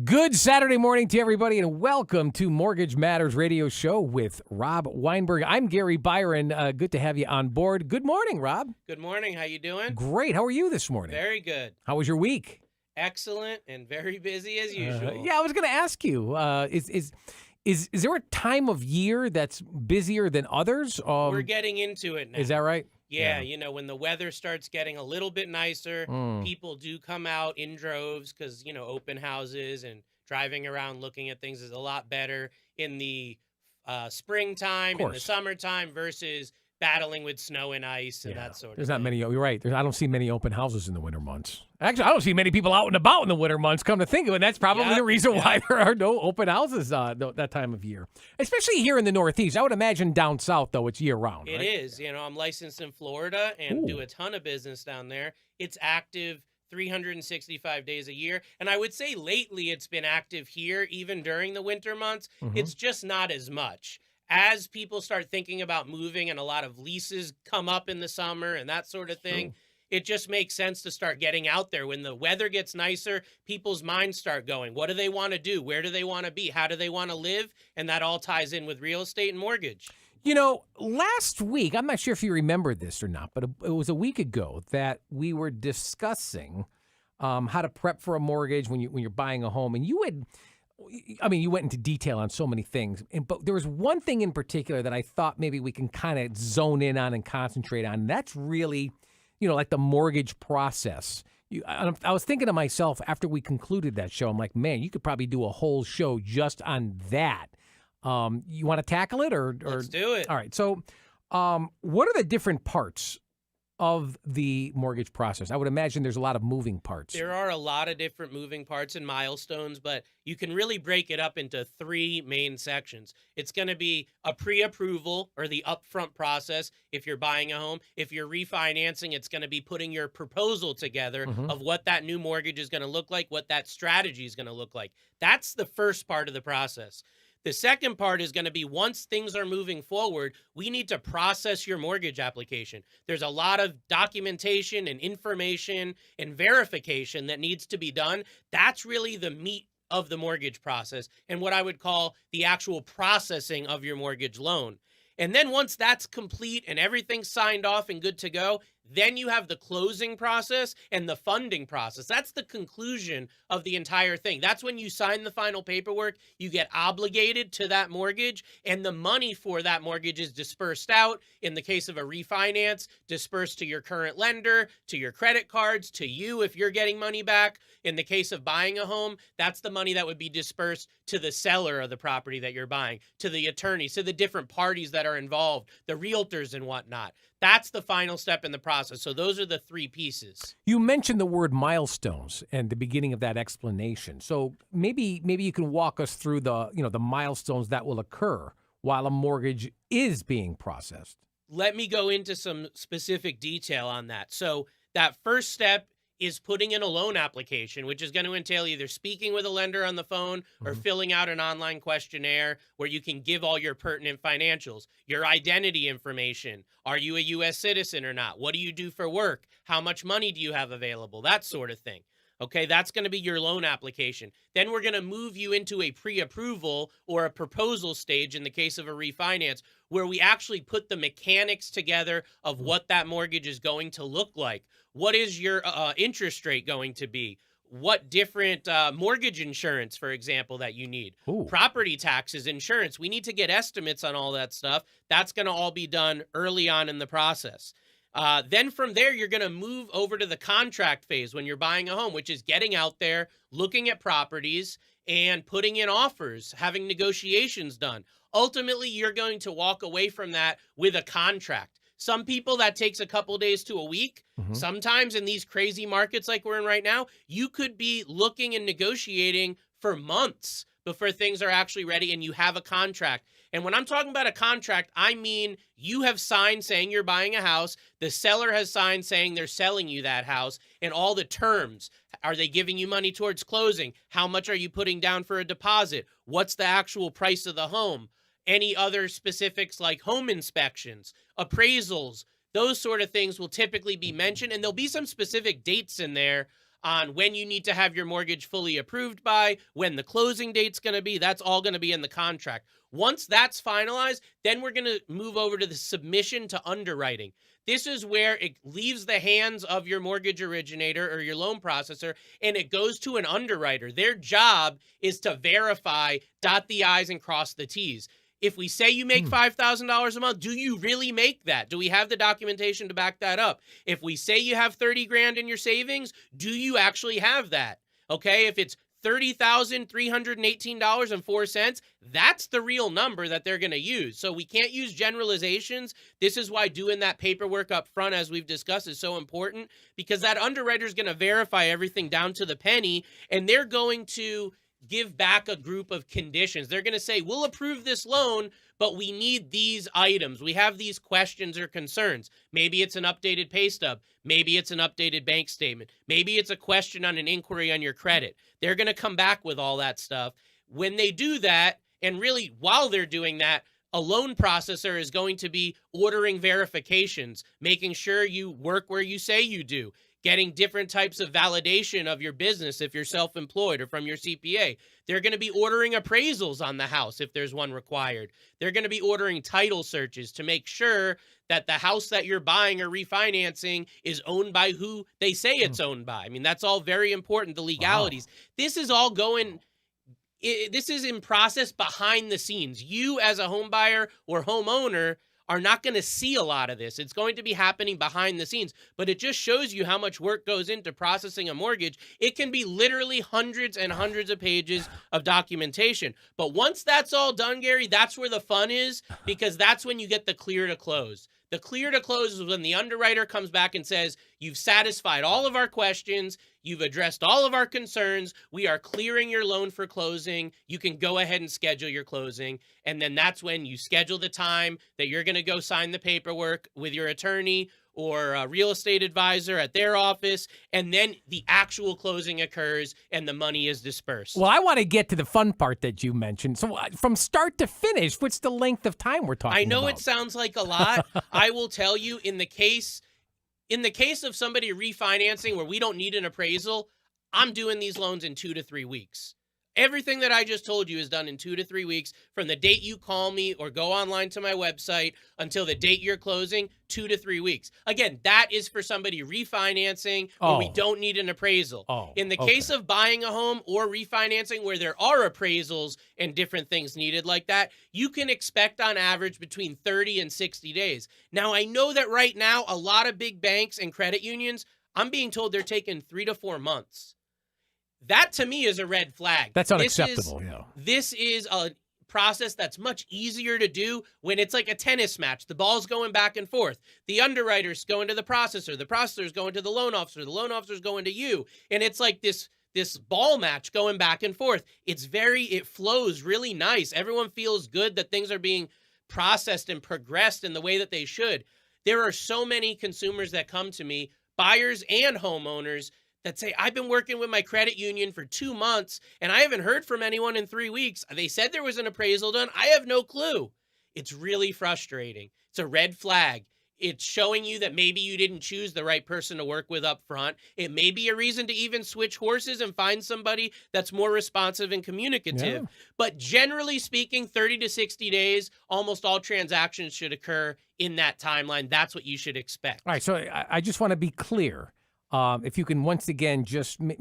Good Saturday morning to everybody, and welcome to Mortgage Matters Radio Show with Rob Weinberg. I'm Gary Byron. Good to have you on board. Good morning, Rob. Good morning. How you doing? Great. How are you this morning? Very good. How was your week? Excellent and very busy as usual. Yeah, I was going to ask you. Is there a time of year that's busier than others? We're getting into it now. Is that right? Yeah, when the weather starts getting a little bit nicer, Mm. people do come out in droves because, open houses and driving around looking at things is a lot better in the springtime and the summertime versus battling with snow and ice and that sort of There's thing. not many. You're right. I don't see many open houses in the winter months. Actually, I don't see many people out and about in the winter months. Come to think of it, that's probably the reason why there are no open houses that time of year, especially here in the Northeast. I would imagine down south, though, it's year round. It is. I'm licensed in Florida and do a ton of business down there. It's active 365 days a year. And I would say lately it's been active here even during the winter months. It's just not as much. As people start thinking about moving and a lot of leases come up in the summer and that sort of thing, it just makes sense to start getting out there. When the weather gets nicer, people's minds start going. What do they want to do? Where do they want to be? How do they want to live? And that all ties in with real estate and mortgage. Last week, I'm not sure if you remember this or not, but it was a week ago that we were discussing how to prep for a mortgage when you're buying a home. And you went into detail on so many things. But there was one thing in particular that I thought maybe we can kind of zone in on and concentrate on. And that's really, like the mortgage process. I was thinking to myself after we concluded that show, I'm like, man, you could probably do a whole show just on that. You want to tackle it or Let's do it. All right. So, what are the different parts of the mortgage process? I would imagine there's a lot of moving parts. There are a lot of different moving parts and milestones, but you can really break it up into three main sections. It's going to be a pre-approval or the upfront process if you're buying a home. If you're refinancing, it's going to be putting your proposal together of what that new mortgage is going to look like, what that strategy is going to look like. That's the first part of the process. The second part is going to be once things are moving forward, we need to process your mortgage application. There's a lot of documentation and information and verification that needs to be done. That's really the meat of the mortgage process and what I would call the actual processing of your mortgage loan. And then once that's complete and everything's signed off and good to go, then you have the closing process and the funding process. That's the conclusion of the entire thing. That's when you sign the final paperwork, you get obligated to that mortgage, and the money for that mortgage is dispersed out. In the case of a refinance, dispersed to your current lender, to your credit cards, to you if you're getting money back. In the case of buying a home, that's the money that would be dispersed to the seller of the property that you're buying, to the attorneys, to the different parties that are involved, the realtors and whatnot. That's the final step in the process. So those are the three pieces. You mentioned the word milestones and the beginning of that explanation. So maybe you can walk us through the milestones that will occur while a mortgage is being processed. Let me go into some specific detail on that. So that first step is putting in a loan application, which is going to entail either speaking with a lender on the phone or filling out an online questionnaire where you can give all your pertinent financials, your identity information. Are you a U.S. citizen or not? What do you do for work? How much money do you have available? That sort of thing. Okay, that's going to be your loan application. Then we're going to move you into a pre-approval or a proposal stage in the case of a refinance, where we actually put the mechanics together of what that mortgage is going to look like. What is your interest rate going to be? What different mortgage insurance, for example, that you need? Property taxes, insurance. We need to get estimates on all that stuff. That's going to all be done early on in the process. Then from there, you're going to move over to the contract phase when you're buying a home, which is getting out there, looking at properties, and putting in offers, having negotiations done. Ultimately, you're going to walk away from that with a contract. Some people, that takes a couple days to a week. Sometimes in these crazy markets like we're in right now, you could be looking and negotiating for months before things are actually ready and you have a contract. And when I'm talking about a contract, I mean you have signed saying you're buying a house, the seller has signed saying they're selling you that house, and all the terms. Are they giving you money towards closing? How much are you putting down for a deposit? What's the actual price of the home? Any other specifics like home inspections, appraisals, those sort of things will typically be mentioned, and there'll be some specific dates in there on when you need to have your mortgage fully approved by, when the closing date's going to be. That's all going to be in the contract. Once that's finalized, then we're going to move over to the submission to underwriting. This is where it leaves the hands of your mortgage originator or your loan processor, and it goes to an underwriter. Their job is to verify, dot the I's and cross the T's. If we say you make $5,000 a month, do you really make that? Do we have the documentation to back that up? If we say you have 30 grand in your savings, do you actually have that? Okay, if it's $30,318.04, that's the real number that they're going to use. So we can't use generalizations. This is why doing that paperwork up front, as we've discussed, is so important, because that underwriter is going to verify everything down to the penny, and they're going to give back a group of conditions. They're going to say, we'll approve this loan, but we need these items. We have these questions or concerns. Maybe it's an updated pay stub. Maybe it's an updated bank statement. Maybe it's a question on an inquiry on your credit. They're going to come back with all that stuff. When they do that, and really while they're doing that, a loan processor is going to be ordering verifications, making sure you work where you say you do, getting different types of validation of your business if you're self-employed or from your CPA. They're going to be ordering appraisals on the house if there's one required. They're going to be ordering title searches to make sure that the house that you're buying or refinancing is owned by who they say it's owned by. I mean, that's all very important, the legalities. Wow. This is all going... This is in process behind the scenes. You as a home buyer or homeowner are not going to see a lot of this. It's going to be happening behind the scenes, but it just shows you how much work goes into processing a mortgage. It can be literally hundreds and hundreds of pages of documentation. But once that's all done, Gary, that's where the fun is, because that's when you get the clear to close. The clear to close is when the underwriter comes back and says, you've satisfied all of our questions, you've addressed all of our concerns, we are clearing your loan for closing, you can go ahead and schedule your closing. And then that's when you schedule the time that you're going to go sign the paperwork with your attorney or a real estate advisor at their office, and then the actual closing occurs and the money is dispersed. Well, I want to get to the fun part that you mentioned. So from start to finish, what's the length of time we're talking about? I know it sounds like a lot. I will tell you, in the case of somebody refinancing where we don't need an appraisal, I'm doing these loans in 2 to 3 weeks. Everything that I just told you is done in 2 to 3 weeks from the date you call me or go online to my website until the date you're closing, 2 to 3 weeks. Again, that is for somebody refinancing where we don't need an appraisal. In the case of buying a home or refinancing where there are appraisals and different things needed like that, you can expect on average between 30 and 60 days. Now, I know that right now, a lot of big banks and credit unions, I'm being told they're taking 3 to 4 months. That, to me, is a red flag. That's unacceptable. This is a process that's much easier to do when it's like a tennis match. The ball's going back and forth. The underwriter's going to the processor's going to the loan officer's going to you. And it's like this ball match going back and forth. It flows really nice. Everyone feels good that things are being processed and progressed in the way that they should. There are so many consumers that come to me, buyers and homeowners, that say, I've been working with my credit union for 2 months and I haven't heard from anyone in 3 weeks. They said there was an appraisal done. I have no clue. It's really frustrating. It's a red flag. It's showing you that maybe you didn't choose the right person to work with up front. It may be a reason to even switch horses and find somebody that's more responsive and communicative. Yeah. But generally speaking, 30 to 60 days, almost all transactions should occur in that timeline. That's what you should expect. All right. So I just want to be clear. If you can once again just maybe